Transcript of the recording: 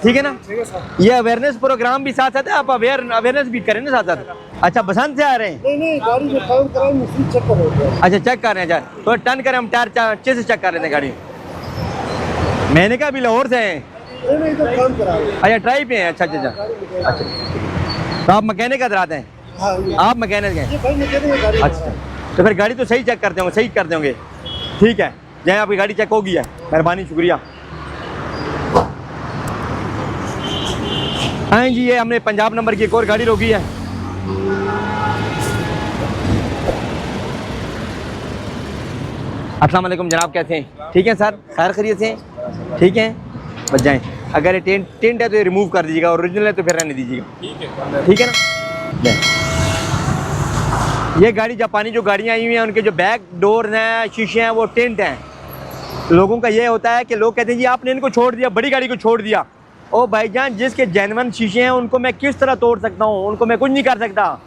ठीक है ना। ये अवेयरनेस प्रोग्राम भी साथ साथ है, आप अवेयरनेस भी करें ना साथ साथ। अच्छा बसंत से आ रहे हैं? नहीं गाड़ी जो काम कराए मुझसे चेक करो। अच्छा चेक कर रहे हैं। अच्छा तो टर्न करें, हम टायर अच्छे से चेक कर लेते हैं गाड़ी। मैंने कहा अभी लाहौर से हैं। नहीं तो काम करा। अच्छा ड्राइव पे हैं। अच्छा अच्छा अच्छा अच्छा, तो आप मैकेनिक हजरात हैं? हाँ आप मैकेनिक हैं? ये भाई मैकेनिक गाड़ी। अच्छा तो फिर गाड़ी तो सही चेक करते होंगे, सही करते होंगे। ठीक है, जाए आपकी गाड़ी चेक होगी है, मेहरबानी शुक्रिया। हाँ जी, ये हमने पंजाब नंबर की एक और गाड़ी रोकी है। अस्सलाम वालेकुम जनाब, कैसे हैं? ठीक है सर, खैर खैरियत से हैं? ठीक है, बच जाएँ। अगर ये टेंट है तो ये रिमूव कर दीजिएगा, ओरिजिनल है तो फिर रहने दीजिएगा। ठीक है ना। ये गाड़ी जापानी जो गाड़ियाँ आई हुई हैं उनके जो बैक डोर हैं, शीशे हैं, वो टेंट हैं। लोगों का ये होता है कि लोग कहते हैं जी आपने इनको छोड़ दिया, बड़ी गाड़ी को छोड़ दिया। ओ भाईजान, जिसके जेन्युइन शीशे हैं उनको मैं किस तरह तोड़ सकता हूँ? उनको मैं कुछ नहीं कर सकता।